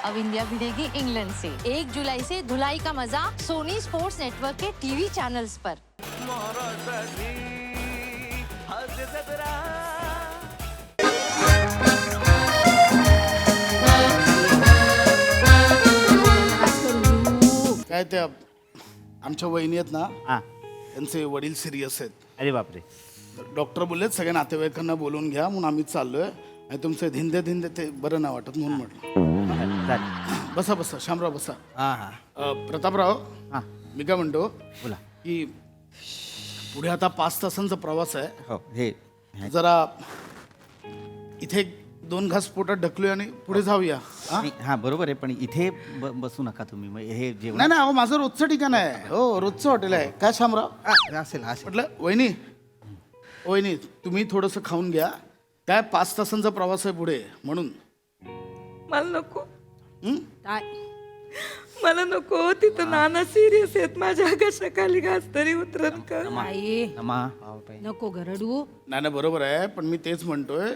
अब India भिड़ेगी England से। 1 जुलाई से धुलाई का मजा सोनी स्पोर्ट्स नेटवर्क के टीवी चैनल्स पर। काय ते आमच्या वहिनी आहेत ना, हां. त्यांचे वडील सिरियस आहेत. अरे बापरे. डॉक्टर बोललेत सगळ्या नातेवाईकांना बोलवून घ्या म्हणून आम्ही चाललोय. आणि तुमचे धिंदे धिंदे ते बरं नाही वाटत म्हणून म्हटलं. चालेल. बसा बसा शामराव बसा. हां हां प्रतापराव, हां मी काय म्हणतो बोला. की पुढे आता 5 तासांचा प्रवास आहे. हो हे जरा इथे 2 घास पोटात ढकलूया आणि पुढे जाऊया. हा? हां बरोबर आहे, पण इथे बसू नका तुम्ही. मग हे जेवण नाही नाही, अहो माझं रोजचं ठिकाण आहे. हो रोजचं हॉटेल आहे. काय शामराव असेल असेल. म्हटलं वहिनी वहिनी तुम्ही थोडंसं खाऊन घ्या. काय 5 तासांचा प्रवास आहे पुढे म्हणून. मला नको, हं? मला नको. तिथं नाना सिरियस आहेत. माझ्या घशाखाली घास तरी उतरन का? आई नमा नको गरडू. नाही नाही बरोबर आहे, पण मी तेच म्हणतोय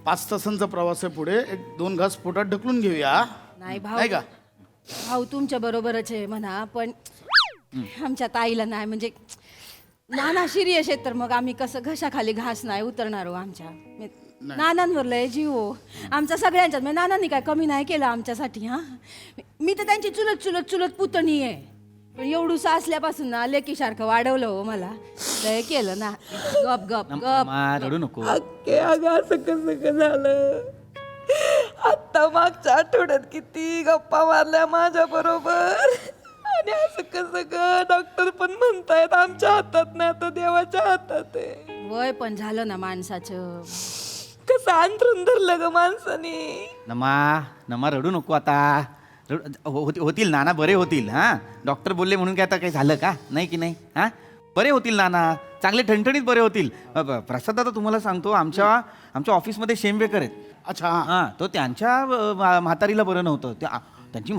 5 तासांचा प्रवास आहे पुढे. 1-2 घास पोटात ढकलून घेऊया. नाही भाऊ, नाही का? भाऊ तुमच्या बरोबरच आहे म्हणा, पण आमच्या ताईला नाही. म्हणजे नाना सिरियस आहेत तर मग आम्ही कसं घशाखाली घास नाही उतरणार हो आमच्या. नानांवर लय जीव हो आमचा सगळ्यांच्यात. म्हणजे नानांनी काय कमी नाही केलं आमच्यासाठी. हा मी तर त्यांची चुलत चुलत चुलत पुतणी आहे, पण एवढूस असल्यापासून ना लेकीसारखं वाढवलं हो मला. लय केलं ना. गप गप गप. रडू नको. अख्खे अगं असं कसं झालं. आत्ता मागच्या आठवड्यात किती गप्पा मारल्या माझ्या बरोबर. आणि असं कसं ग डॉक्टर पण म्हणतायत आमच्या हातात नाही तर देवाच्या हातात आहे. वय पण झालं ना माणसाचं. कसं अंतरून धरलं ग माणसाने. नमा नमा रडू नको आता. होतील नाना, बरे होतील. हां डॉक्टर बोलले म्हणून काय आता काही झालं का? नाही की नाही. हां बरे होतील नाना, चांगले ठणठणीत बरे होतील. प्रसाद आता तुम्हाला सांगतो, आमच्या ऑफिसमध्ये शेंबेकर आहेत. अच्छा हां तो त्यांच्या म्हातारीला बरं नव्हतं. त्यांची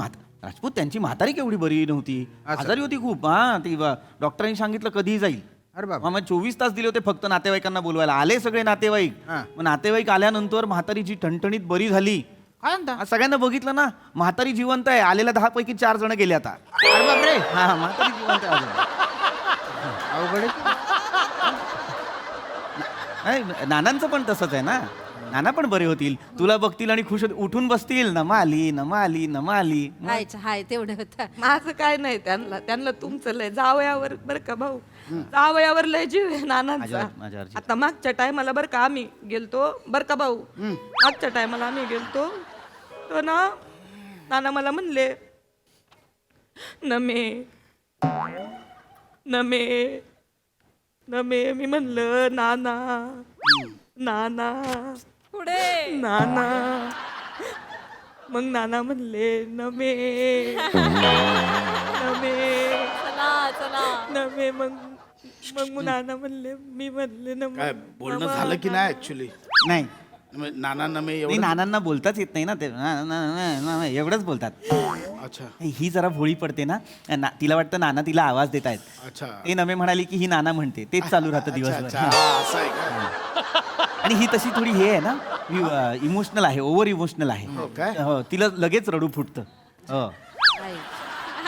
राजपूत त्यांची म्हातारी केवढी बरी नव्हती, आजारी होती खूप. हां ती डॉक्टरांनी सांगितलं कधीही जाईल. अरे बाबा. मग 24 तास दिले होते फक्त नातेवाईकांना बोलवायला. आले सगळे नातेवाईक. मग नातेवाईक आल्यानंतर म्हातारीची ठणठणीत बरी झाली. आज सगळ्यांना बघितलं ना, म्हातारी जिवंत आहे. आलेल्या 10 पैकी 4 जण गेले आता. अरे बापरे. हा म्हातारी जिवंत आहे अजून. अवघड आहे. नाही नानांचं पण तसंच आहे ना. नाना पण बरे होतील, तुला बघतील आणि खुश उठून बसतील. नमा आली नमा आली नमा आली. हायच हाय तेवढं होतं. माझं काय नाही. त्यांना तुमचं लय जावयावर बरं का भाऊ. जावयावर लय जीव आहे नानांचा. माझ्यावर जीव. आता मागच्या टायमाला बरं का आम्ही गेलतो बरं का भाऊ. मागच्या टायमाला आम्ही गेलतो तो ना नाना मला म्हणले नमे नमे नमे. मी म्हणलं नाना नाना पुढे नाना. मग नाना म्हणले नमे नमे नमे. मग नाना म्हणले, मी म्हणले नमे. काय बोलणं झालं की नाही ऍक्च्युली? नाही नाना नमे नाही, एवढं. नानांना बोलताच येत नाही ना ते. एवढंच बोलतात. अच्छा ही जरा भोळी पडते ना. तिला वाटतं नाना तिला आवाज देत आहेत. अच्छा ते नमे म्हणाली की ही नाना म्हणते. तेच चालू राहतं अच्छा, दिवसभर. असं आहे का? आणि ही तशी थोडी हे आहे ना, इमोशनल आहे, ओव्हर इमोशनल आहे. हो काय? हो, तिला लगेच रडू फुटतं. हो हाय.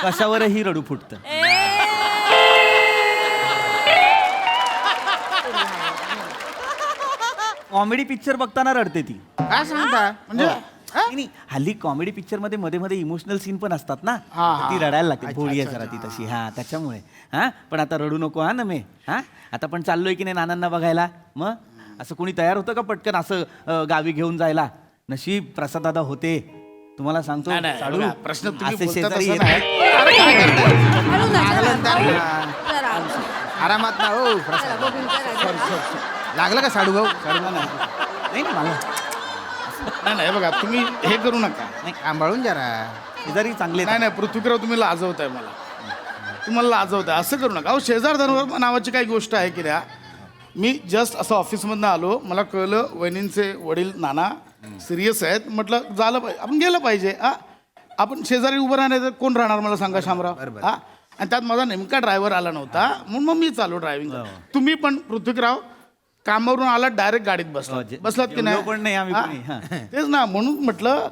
कशावरही रडू फुटतं. कॉमेडी पिक्चर बघताना रडते ती. काय सांगता म्हणजे? नाही हल्ली कॉमेडी पिक्चर मध्ये मध्ये मध्ये इमोशनल सीन पण असतात ना, हा, तर ती रडायला लागते. भोळी आहे जरा ती तशी. हा त्याच्यामुळे. हा पण आता रडू नको हा नमे. हा आता पण चाललोय की नाही नानांना बघायला. मग असं कोणी तयार होतं का पटकन असं गावी घेऊन जायला? नशीब प्रसाद दादा होते. तुम्हाला सांगतो नाही, नाही, साडू, बघा, प्रश्न तुम्ही असे बोलता शेजारी तसं येत नाही. नाहीत. अरे काय करताय? हळू ना, जरा, लागलं तर- भाऊ. जरा, आरामात ना हो. जरा बघून जरा. लागलं का साडू भाऊ? नाही ना मला नाही नाही बघा, तुम्ही हे करू नका. सांभाळून जरा. शेजारी चांगले नाही नाही पृथ्वीराव, तुम्ही लाजवताय मला. तुम्हाला लाजवताय असं करू नका. अहो शेजार धर्म नावाची काही गोष्ट आहे की द्या. मी जस्ट असं ऑफिसमधनं आलो, मला कळलं वहिनींचे वडील नाना सिरियस आहेत. म्हटलं झालं पाहिजे, आपण गेलं पाहिजे. आपण शेजारी उभं राहणार तर कोण राहणार मला सांगा शामराव. हा आणि त्यात माझा नेमका ड्रायव्हर आला नव्हता म्हणून मग मी चालू ड्रायव्हिंग. तुम्ही पण पृथ्वीराव कामावरून आला डायरेक्ट गाडीत बसलात की जेवलो नाही? पण नाही आम्ही हा. कोणी. हा. तेच ना, म्हणून म्हटलं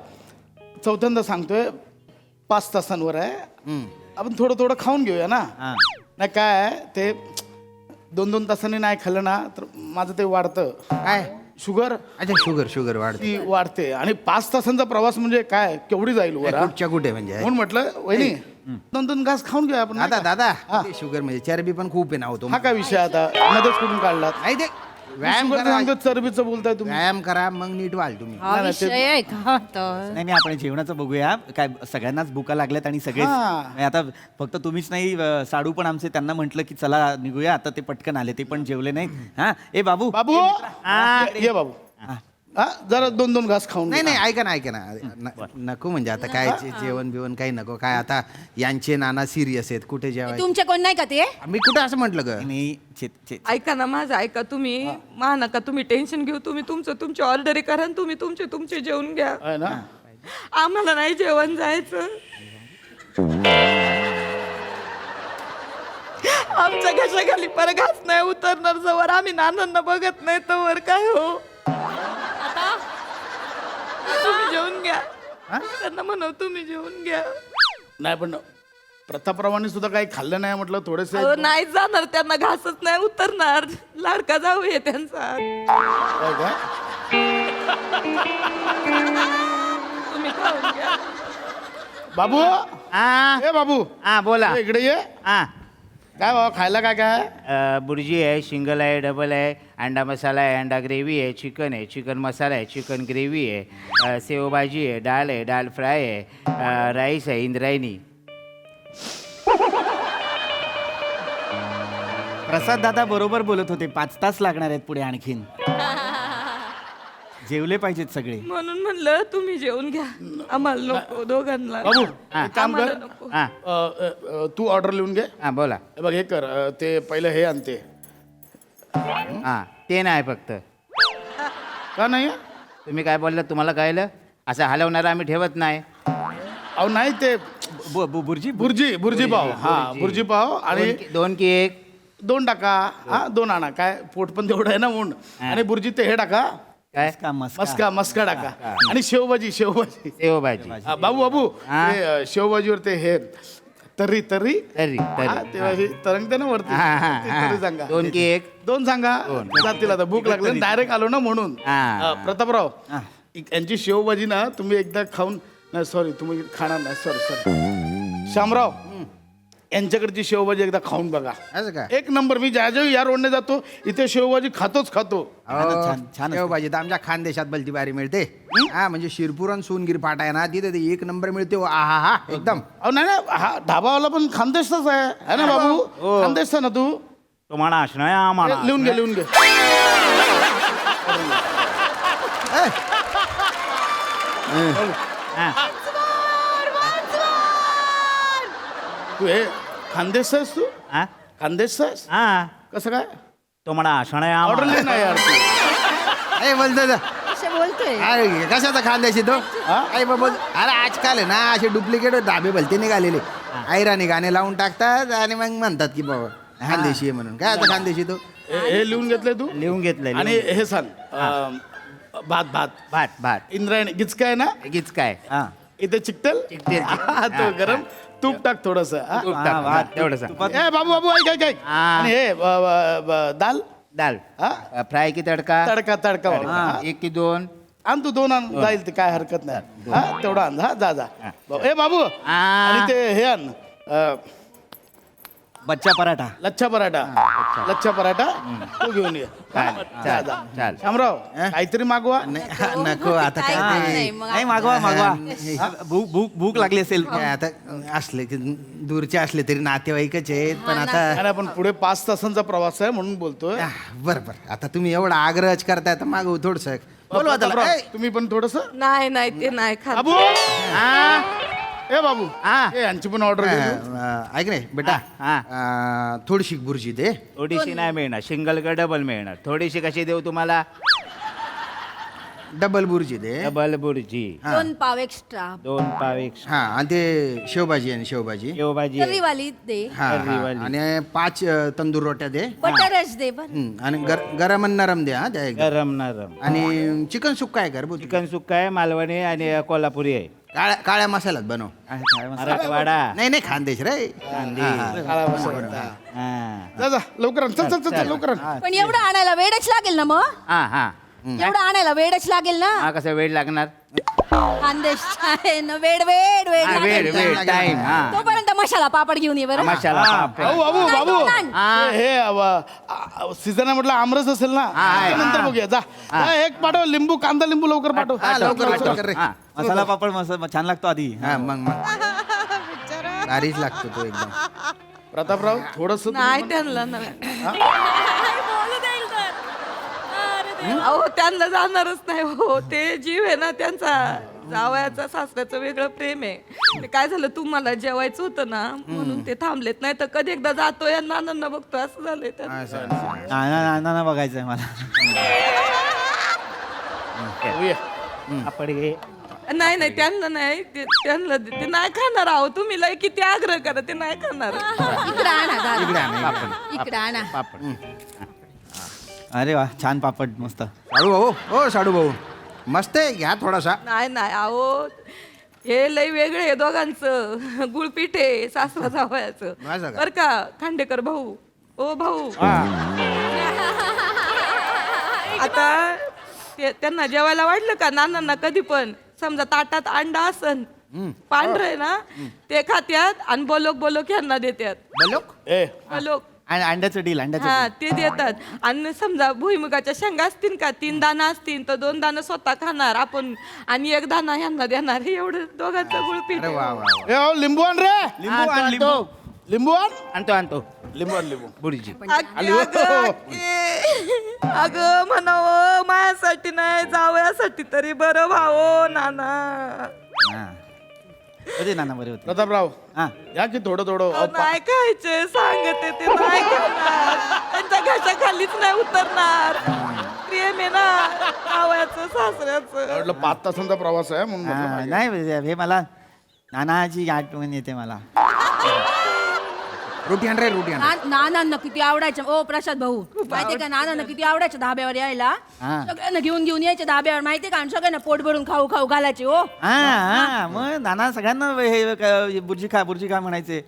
चौथ्यांदा सांगतोय 5 तासांवर आहे हम्म. आपण थोडं थोडं खाऊन घेऊया ना. हा. नाही काय आहे, ते 2-2 तासांनी नाही खाल्लं ना तर माझं ते वाढतं काय शुगर, अच्छा शुगर वाढते ती वाढते. आणि 5 तासांचा प्रवास म्हणजे काय केवढी जाईल वर हा? कुठच्या कुठे म्हणजे म्हणून म्हटलं वहिनी 2-2 घास खाऊन घेऊया आपण. दादा शुगर म्हणजे चरबी पण खूप आहे ना होतो हा काय विषय आता मध्येच कुठून काढलात? नाही ते व्यायाम शुगरचं करा सांगतो, चरबीचं बोलताय तुम्ही. व्यायाम करा मग नीट व्हाल तुम्ही. हा विषय आहे का नाही नाही आपण जेवणाचं बघूया. काय सगळ्यांनाच भुका लागल्यात आणि सगळेच हा. म्हणजे आता फक्त तुम्हीच नाही साडू पण आमचे त्यांना म्हटलं की चला निघूया. आता ते पटकन आले, ते पण जेवले नाहीत. हा ए बाबू बाबू ये बाबू हा जरा 2-2 घास खाऊन नाही घे. नाही ऐका ना नको म्हणजे आता काय जेवण बिवण काही नको. काय आता यांचे नाना सिरियस आहेत कुठे जेवायचे. तुमचे कोण नाही का ते मी कुठे असं म्हटलं ग. नाही ऐका ना माझं ऐका तुम्ही मा नका तुम्ही टेन्शन घेऊ तुम्ही तुमची ऑर्डर करा आणि तुम्ही तुमचे जेवण घ्या आहे ना. आम्हाला नाही जेवण जायचं आमच्या घशाखाली पर घास नाही उतरणार जवळ आम्ही नानांना बघत नाही तवर काय हो तुम्ही जेवून घ्या त्यांना म्हणू तुम्ही जेवून घ्या नाही पण प्रथाप्रमाणे सुद्धा काही खाल्लं नाही म्हटलं थोडेसे अहो, नाही जाणार त्यांना घासच नाही उतरणार लाडका जाऊ ये त्यांचा काय काय? तुम्ही खाऊन घ्या बाबू ए बाबू हा बोला ए, इकडे ये. हा काय बाबा खायला काय काय? बुर्जी आहे, सिंगल आहे, डबल आहे, अंडा मसाला आहे, अंडा ग्रेव्ही आहे, चिकन आहे, चिकन मसाला आहे, चिकन ग्रेव्ही आहे, सेव भाजी आहे, दाल फ्राय आहे, राईस आहे, इंद्रायणी. प्रसाद दादा बरोबर बोलत होते. 5 तास लागणार आहेत पुढे आणखीन. जेवले पाहिजेत सगळे. म्हणून म्हणलं तुम्ही जेवून घ्या आम्हाला नको दोघांना बाबू एक काम कर आम्हाला नको हा तू ऑर्डर लिहून घे. हा बोला. हे बघ हे कर ते पहिलं हे आणते. हा ते नाही फक्त का नाही तुम्ही काय बोललात तुम्हाला कळलं असं हलवणारं आम्ही ठेवत नाही. अहो नाही ते बुर्जी बुर्जी पाव. हा बुर्जी पाव आणि दोन की एक 2 टाका. हा 2 आणा. काय पोट पण तेवढं आहे ना म्हणून. आणि बुर्जी ते हे टाका काय मस्का टाका. आणि शेवभाजी सेव भाजी हा, बाबू हा. ते शेवभाजीवर ते हे तर्री तर्री हा, तेव्हा हे तरंगते ना वरती हा, हा, ते हा. तर्री सांगा. 2 की एक 2 सांगा जातील आता भूक लागली डायरेक्ट आलो ना म्हणून. हा. प्रतापराव यांची शेवभाजी ना तुम्ही एकदा खाऊन नाही सॉरी तुम्ही खाणार नाही सॉरी शामराव यांच्याकडची शेवभाजी एकदा खाऊन बघा. असं का एक नंबर. मी ज्या ज्या या रोडने जातो इथे शेवभाजी खातो छान असते. पाहिजे तर आमच्या खानदेशात भलती बारी मिळते. हा म्हणजे शिरपूर आणि सोनगिर फाटा आहे ना तिथे ते 1 नंबर मिळते. हा एकदम. अहो नाही नाही, हा ढाबावाला पण खानदेशचाच आहे ना बाबू. खानदेशचा ना तू. तुम्हाला असणं आहे आम्हाला लिहून घे तू हे खानदेशचा आहेस तू. हा खानदेशचा आहेस हा कसं काय? तुम्हाला असणं आहे ऑर्डर आम्हाला लिहि ना यार तू. ए बोलतो असे बोलतोय अरे कशाचा खानदेशी तो आई बाबा अरे आजकाल आहे ना असे डुप्लिकेट धाबे भलते निघालेले. ऐराणी गाणे लावून टाकतात आणि मग म्हणतात की बाबा खानदेशी आहे म्हणून. काय आता खानदेशी तो हे लिहून घेतलंय तू. लिहून घेतलंय आणि हे सांग भात भात इंद्रायणी गिचका आहे ना गीच काय हा. इथे चिकटेल चिकटेल. हा, तो गरम तूप टाक थोडस. तूप टाक, भात तेवढंच. ए बाबू ऐक हा. आणि हे दाल दाल हा फ्राय की तडका तडका बाबा. हा. 1 की 2 आण तू 2 आण जाईल ते काय हरकत नाही. हा तेवढा आण. हा जा ए बाबू हा. आणि ते हे आण बच्चा पराठा. लच्छा पराठा तो घेऊन ये. जा. चाल. शामराव काहीतरी मागवा. नको आता काय काय ते नाही, मग नाही मागवा हा, भूक लागली असेल. काय आता असले की दूरचे असले तरी नातेवाईकच आहेत पण आता आणि आपण पुढे 5 तासांचा प्रवास आहे म्हणून बोलतोय. बरं आता तुम्ही एवढा आग्रहच करताय तर मागव थोडस बोलवा त्याला. प्रतापराव, ए, तुम्ही पण थोडस नाही ते नाही खात बाबू ए बाबू ए यांची पण ऑर्डर ऐक रे बेटा थोडीशी बुर्जी दे. थोडीशी नाही मिळणार सिंगल का डबल मिळणार. थोडीशी कशी देऊ तुम्हाला डबल बुर्जी दे. डबल बुर्जी 2 पाव एक्स्ट्रा 2 पाव एक हा आणि ते शेवभाजी आणि शेवभाजी शेवभाजी तर्रीवाली दे हा तर्रीवाली. आणि 5 तंदूर रोट्या दे. बटरच दे बरं. आणि गरम आणि नरम द्या त्या एकदम. गरम नरम. आणि चिकन सुक्का आहे का रे भाऊ? चिकन सुक्का आहे मालवणी आणि कोल्हापुरी आहे. काळ्या मसाल्यात बनव. मराठवाडा नाही नाही खानदेश रे. काळा मसाला. हा जा जा लवकर आण. चल चल चल चल लवकर आण. पण एवढं आणायला वेळच लागेल ना मग हा हा एवढं आणायला वेळच लागेल ना हा कसा वेळ लागणार खानदेश आहे ना वेळ वेळ वेळ हा, वेळ लागेल. वेळ टाइम हा तोपर्यंत मसाला पापड घेऊन ये बरं मसाला पापड. बाबू बाबू काय बाबू दोन आण? हे सीझन आहे म्हटलं आमरस असेल ना आहे. नंतर बघूया जा जा, एक पाठव लिंबू कांदा लिंबू लवकर पाठव हा, लवकर रे. हा. मसाला पापड छान लागतो आधी. हा मग भारीच लागतो तो एकदम. प्रतापराव थोडस नाही त्यांना अहो त्यांना जाणारच नाही हो ते जीव आहे ना त्यांचा जावयाचा सासऱ्याचं वेगळं प्रेम आहे ते काय झालं तुम्हाला जेवायचं होतं ना म्हणून ते थांबलेत नाही तर कधी एकदा जातोय आणि नानांना बघतो असं झालंय त्यांचं. नाना बघायचंय मला. पापड घे नाही नाही त्यांना नाही त्यांना ते नाही खाणार आहो तुम्ही लय किती आग्रह करा ते नाही खाणार इकडे आणा दादा. इकडे आणा पापड अरे वा छान पापड मस्त. साडू भाऊ हो साडू भाऊ मस्त आहे घ्या थोडासा. नाही नाही अहो हे लय वेगळे आहे दोघांचं गुळपीठ आहे सासरा जावयाचं माझं का? बर का खांडेकर भाऊ ओ भाऊ आता त्यांना जेवायला वाटलं का नानांना कधी पण समजा ताटात अंडा असन पांढरं आहे ना ते खात्यात आणि बोलोक बोलोक ह्यांना देतात बलोक ए बोलोक अंड्याचं डील अंड्याचं हा ते देतात आणि समजा भुईमुगाच्या शेंगा असतील का 3 दाणा असतील तर 2 दाणं स्वतः खाणार आपण आणि 1 दाणा ह्यांना देणार हे एवढं दोघांचं गुळपीठ अरे आहे. वा वा ए हो लिंबू आण रे लिंबू आण लिंबू. लिंबू आण आणतो आणतो लिंबू आण लिंबू बुडीजी अगं म्हणावं माझ्यासाठी नाही जावयासाठी तरी बरं भावो नाना हा. कधी नाना बरे होते. प्रतापराव हा या की थोडं थोडं अहो, नाही खायचे सांगते ते नाही खाणार त्यांच्या घाच्या खालीच नाही उतरणार प्रेम आहे ना जावयाचं सासऱ्याचं म्हटलं 5 तासांचा प्रवास आहे म्हणून म्हटलं हा, मागे. नाही हे मला नानाची आठवण येते मला. रोटी आण रे रोटी आण. नानांना किती आवडायचं ओ प्रसाद भाऊ माहितीये का नानांना किती आवडायचं धाब्यावर यायला हा. सगळ्यांना घेऊन यायचे धाब्यावर माहितीये का आणि सगळ्यांना पोट भरून खाऊ खाऊ घालायचे ओ हा हा मग नाना सगळ्यांना बुर्जी खा म्हणायचे.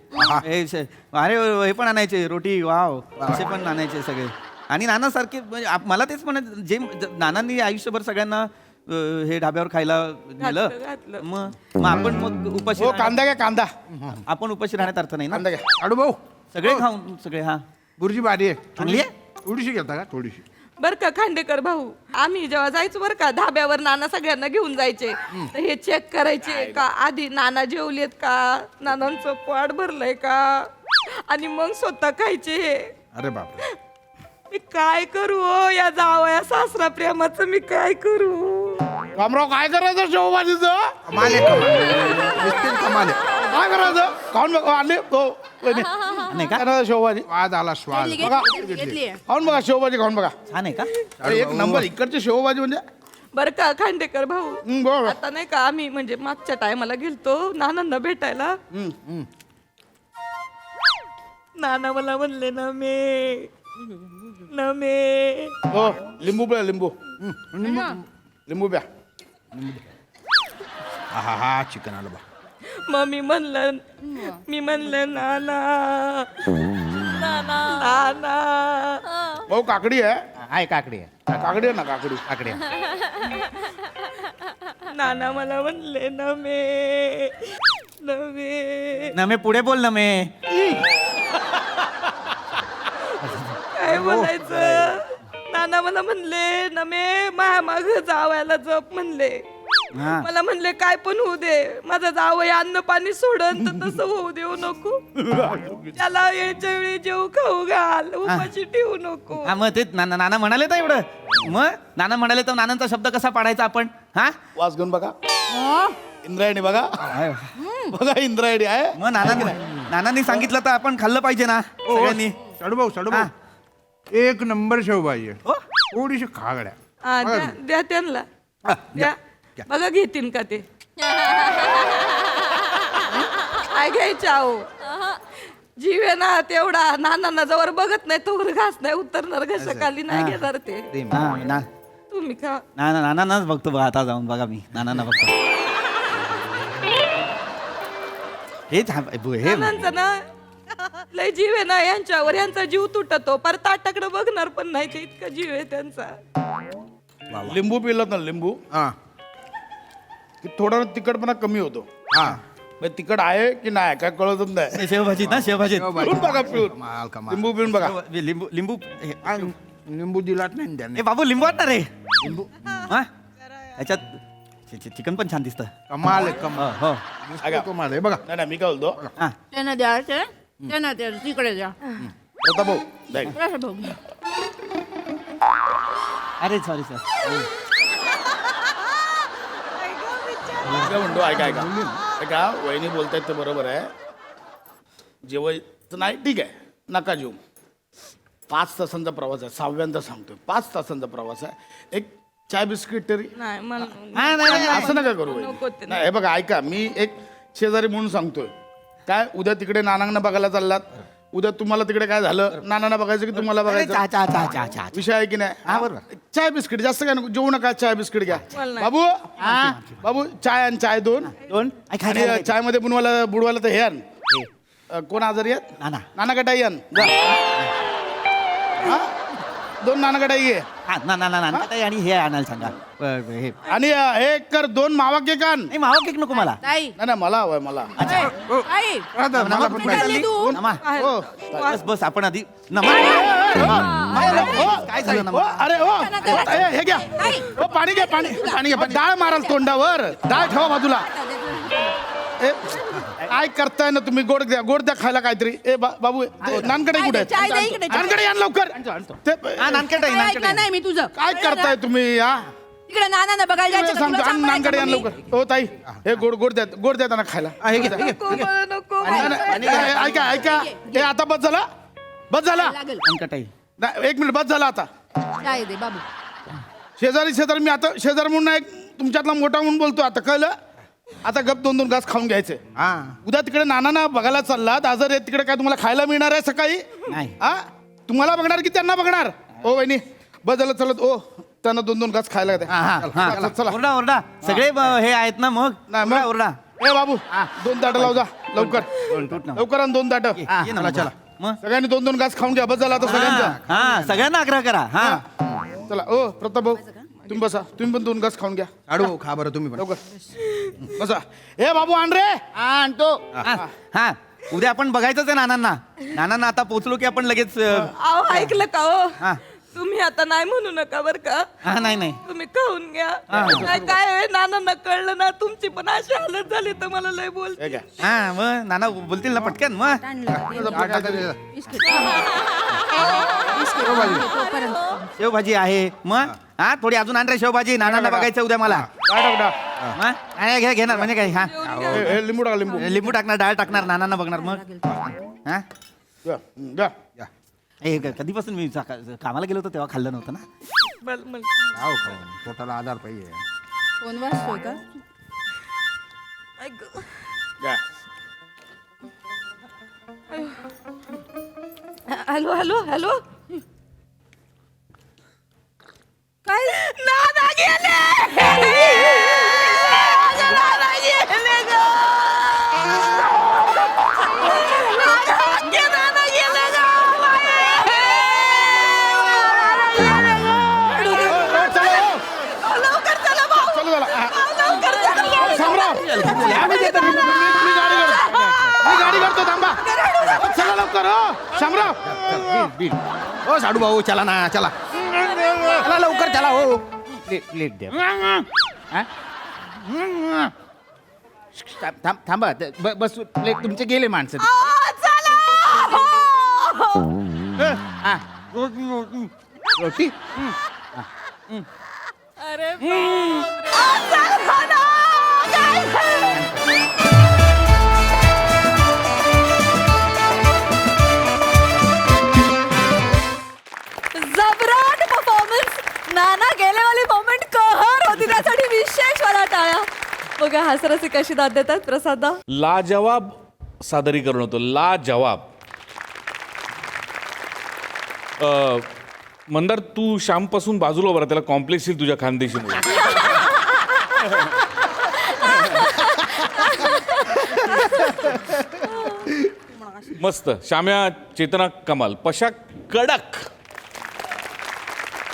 अरे हे पण आणायचे रोटी वाव असे पण आणायचे सगळे. आणि नाना सारखे म्हणजे मला तेच म्हणत जे नानांनी आयुष्यभर सगळ्यांना हे ढाब्यावर खायला घातलं. दिलं मग आपण मग उपाशी हो राहण्यात- कांदा घ्या कांदा आपण उपाशी राहण्यात अर्थ नाही ना. कांदा घ्या साडू भाऊ सगळे खाऊन सगळे हा बुर्जी भारी आहे. चांगली आहे? थोडीशी घेता का थोडीशी. बर का खांडेकर भाऊ आम्ही जेव्हा जायचो बरं का धाब्यावर नाना सगळ्यांना घेऊन जायचे तर हे चेक करायचे का आधी नाना जेवलेत का नानांचं पोट भरलंय का आणि मग स्वतः खायचे हे अरे बापरे. मी काय करू हो या जावया सासरा प्रेमाचं मी काय करू कामराव काय करायचं शेवभाजीचं कमाल आहे कमाल. नुसतीच कमाल आहे. काय करायचं खाऊन बघा आणली हो वहिनी. नाही का काय करायचं शेवभाजी स्वाद आला स्वाद. घेतली खाऊन बघा शेवभाजी खाऊन बघा छान आहे का. अरे एक नंबर इकडची शेवभाजी म्हणजे बर का खांडेकर भाऊ बरोबर आता नाही का आम्ही म्हणजे मागच्या टायमाला गेलतो नानांना भेटायला नाना मला म्हणले ना मे हो लिंबू प्या लिंबू लिंबू प्या हा हा चिकन आलं बा. मग मी म्हणलं नाना नाना भाऊ काकडी आहे आहे काकडी आहे काकडी आहे ना काकडी काकडी आहे. नाना मला म्हणले नमे नमे पुढे बोल नमे. काय बोलायचं नाना मला म्हणले नमे माया माग जावायला जप म्हणले हा. मला म्हणले काय पण होऊ दे माझा जावई अन्न पाणी सोडन तर तसं होऊ देऊ नको त्याला याच्या वेळी जेव खाऊ घाल उपाशी ठेवू नको हा मग ते नाना म्हणाले तर एवढं मग नाना म्हणाले तर नानांचा शब्द कसा पाडायचा आपण हा वास घेऊन बघा इंद्रायणी बघा बघा इंद्रायणी आहे मग नानांनी सांगितलं तर आपण खाल्लं पाहिजे ना सगळ्यांनी. साडू भाऊ साडू भाऊ एक नंबर शेवभाजी आहे. हो? थोडीशी खागड्या. हा द्या त्यांना द्या बघा घेतील का ते काय घ्यायचे आहो जीव आहे ना तेवढा नानांना जवळ बघत नाही तोवर घास नाही उतरणार घशाखाली नाही घेणार ते हा, तुम्ही खा नानांनाच बघतो बघा आता जाऊन बघा मी नानांना बघतो. हे थांब हे नानांचा ना लय जीव आहे ना यांच्यावर, यांचा जीव तुटतो पर ताटाकडे बघणार पण नाही ते, इतका जीव आहे त्यांचा. लिंबू पिलात ना लिंबू हा की थोडा तिखटपणा कमी होतो. हा म्हणजे तिखट आहे की नाही काय कळतच नाही. शेवभाजीत ना शेवभाजीत पिऊन बघा पिऊन कमाल कमाल. लिंबू पिऊन बघा. लिंबू लिंबू आ, लिंबू दिलात नाही त्यांनी. ए बाबू लिंबू वाटणार रे लिंबू हा याच्यात चिकन पण छान दिसतं. कमाल आहे कमाल. हो ऐका. कमाल आहे बघा. नाही नाही मी काय बोलतो हा त्यांना द्या त्यांना द्या तिकडे द्या प्रताप भाऊ द्या. प्रसाद भाऊ. अरे सॉरी सर मी काय म्हणतो ऐका ऐका ऐका वहिनी बोलतायत ते बरोबर आहे. जेवायचं नाही ठीक आहे नका जेऊ. 5 तासांचा प्रवास आहे. 6व्यांदा सांगतोय 5 तासांचा प्रवास आहे. एक चाय बिस्किट तरी नाही मला नाही, असं नका करू नको वहिनी. ते. नाही हे बघा ऐका मी एक शेजारी म्हणून सांगतोय. काय उद्या तिकडे नानांना बघायला चाललात, उद्या तुम्हाला तिकडे काय झालं, नानांना बघायचं की तुम्हाला बघायचं चहा चहा चहा चहा चहा विषय आहे की नाही. हा, बरोबर. चाय बिस्किट जास्त काय नको जेवू नका. चाय बिस्किट घ्या मला नाही. बाबू. बाबू चाय आणि चाय दोन आणि चाय मध्ये बुडवायला तर हे आण. कोण आजारी आहेत नाना नाना कटाई आण जा. हा 2 नाना कटाई घे हा ना ना ना ना आणि हे आणायला सांगा हे आणि हे कर 2 मावा केक आण. नाही मावा केक नको मला ताई नाही नाही मला हवंय मला. ताई राधा, मला पण पाहिजे. खाल्ली तू नमा हो बस बस आपण आधी नमा काय झालं हो, नमा अरे हो हे घ्या हो पाणी घ्या पाणी पाणी घ्या. डाळ माराल तोंडावर. डाळ ठेवा बाजूला. ए, काय करताय ना तुम्ही. गोड द्या खायला काहीतरी. ए बाबू ते नानकडे कुठे आहेत? चाय दे इकडे, चाय. नानकडे आण लवकर. ते- हा नानकेट आहे ऐक ना, नाही मी तुझं काय करताय तुम्ही हा तिकडे नाना बघायला जायचं का? सांगतो तुला आण सांभाळायचं नानकडे आण का मी? लवकर. हो ताई हे गोड द्या त्यांना खायला. हे घे, हे घे. नको मला नको. नाही, नाही, ऐका हे आता बस झाला लागेल नानकटाई नाही, 1 मिनिट बस झाला आता. चाय दे बाबू. शेजारी मी आता शेजार म्हणून एक तुमच्यातला मोठा म्हणून बोलतो. आता कळलं. आता गप 2 घास खाऊन घ्यायचे. हा उद्या तिकडे नाना बघायला चाललात आजार आहेत तिकडे काय तुम्हाला खायला मिळणार आहे सकाळी. नाही. हा तुम्हाला बघणार की त्यांना बघणार. ओ वहिनी बस झालं चलत. ओ त्यांना 2 घास खायला द्या. हा हा चला, हा चला. ओरडा ओरडा सगळे हे आहेत ना मग नाही, ओरडा मग. ओरडा ए बाबू 2 ताटं लाव जा लवकर टूट ना. लवकर आणि 2 ताटं. ये ना चला मग सगळ्यांनी 2 घास खाऊन घ्या. बस झाला आता सगळ्यांचा. हा सगळ्यांना आग्रह करा हा चला ओ प्रताप भाऊ तुम्ही बसा. तुम्ही पण 2 घास खाऊन घ्या आडू खा बरं तुम्ही पण. लवकर बसा. ए बाबू आण रे. आणतो. हा हा उद्या आपण बघायचंच आहे नानांना आता पोचलो की आपण लगेच अहो ऐकलं का हो हा तुम्ही आता नाही म्हणू नका बर का. हा नाही नाही तुम्ही खाऊन घ्या. नाही काय आहे, नानांना कळलं ना तुमची पण अशी हालत झाली तर मला लय बोल. हे घ्या. हा मग नाना बोलतील ना पटकन मग शेवभाजी आहे मग हा थोडी अजून आण रे शेवभाजी नानांना बघायचं उद्या मला काय टाकता? मग आणि घेणार म्हणजे काय हा हे लिंबू टाका लिंबू. लिंबू टाकणार डाळ टाकणार नानांना बघणार मग हा द्या, द्या. हे कधीपासून मी कामाला गेलो होतो तेव्हा खाल्लं नव्हतं ना खाऊ खाऊ पोटाला आधार पाहिजे. फोन वाजतोय का? ऐक गं. द्या. हॅलो हॅलो हॅलो काय नाना गेले. माझे नाना गेले गं. नाना गेले गं. लवकर चला भाऊ. चला चला. लवकर चला. शामराव आम्ही देतो. मी गाडी करतो थांबा. चला लवकर हो शामराव. ओ साडू भाऊ चला ना चला चला लवकर चला हो. प्लेट द्या. हा? थांबा बस प्लेट तुमचे गेले माणसं. हा रोटी. अरे जबराट परफॉर्मन्स. नाना गेलेवाली मोमेंट कहर होती त्यासाठी विशेष मला टाळ्या. बघा हासरसी कशी दाद देतात प्रसादा. लाजवाब सादरीकरण होतं. लाजवाब. मंदार तू श्यामपासून बाजूला बरं त्याला कॉम्प्लेक्स येईल तुझ्या खानदेशीमुळे. मस्त. श्याम्या, चेतना कमाल. पशा कडक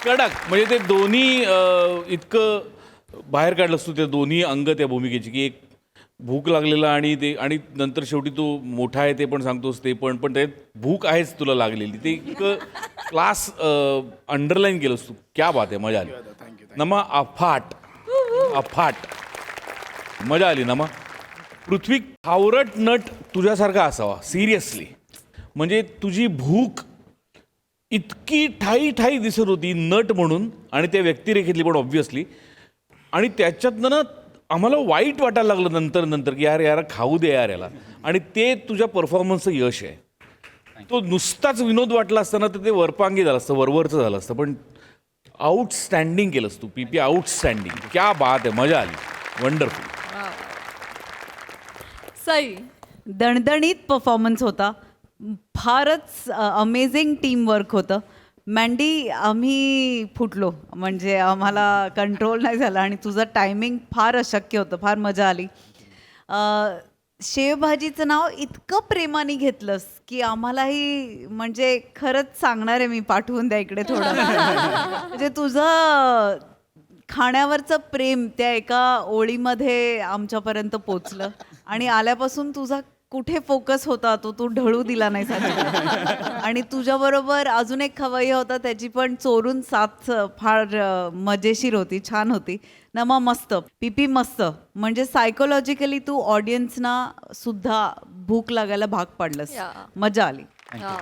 कडक म्हणजे ते दोन्ही इतकं बाहेर काढलंस तू ते दोन्ही अंग त्या भूमिकेची, की एक भूक लागलेला आणि ते, आणि नंतर शेवटी तू मोठा आहे ते पण सांगतोस, ते पण ते भूक आहेच तुला लागलेली, ते इतकं क्लास अंडरलाईन केलंस तू. क्या बात आहे, मजा आली. नमा अफाट अफाट मजा आली नमा. पृथ्वी, हावरट नट तुझ्यासारखा असावा सिरियसली. म्हणजे तुझी भूक इतकी ठाई ठाई दिसत होती नट म्हणून, आणि त्या व्यक्तिरेखेतली पण ऑब्व्हियसली, आणि त्याच्यातनं ना आम्हाला वाईट वाटायला लागलं नंतर नंतर की यार खाऊ दे यार याला. आणि ते तुझ्या परफॉर्मन्सचं यश आहे. तो नुसताच विनोद वाटला असताना तर ते वरपांगी झालं असतं, वरवरचं झालं असतं, पण आउटस्टँडिंग केलंस तू पीपी, आउटस्टँडिंग. क्या बात आहे, मजा आली. वंडरफुल. सई, दणदणीत परफॉर्मन्स होता. फारच अमेझिंग टीम वर्क होतं. मँडी, आम्ही फुटलो, म्हणजे आम्हाला कंट्रोल नाही झाला आणि तुझं टायमिंग फार अशक्य होतं. फार मजा आली. शेवभाजीचं नाव इतकं प्रेमाने घेतलंस की आम्हालाही, म्हणजे खरंच सांगणार आहे मी, पाठवून द्या इकडे थोडं. म्हणजे तुझं खाण्यावरचं प्रेम त्या एका ओळीमध्ये आमच्यापर्यंत पोचलं, आणि आल्यापासून तुझा कुठे फोकस होता तो तू ढळू दिला नाही साजिद. आणि तुझ्याबरोबर अजून एक खवय्या होता, त्याची पण चोरून साथ फार मजेशीर होती, छान होती. नमा मस्त, पीपी मस्त. म्हणजे सायकोलॉजिकली तू ऑडियन्सना सुद्धा भूक लागायला भाग पाडलंस. या. मजा आली. हा.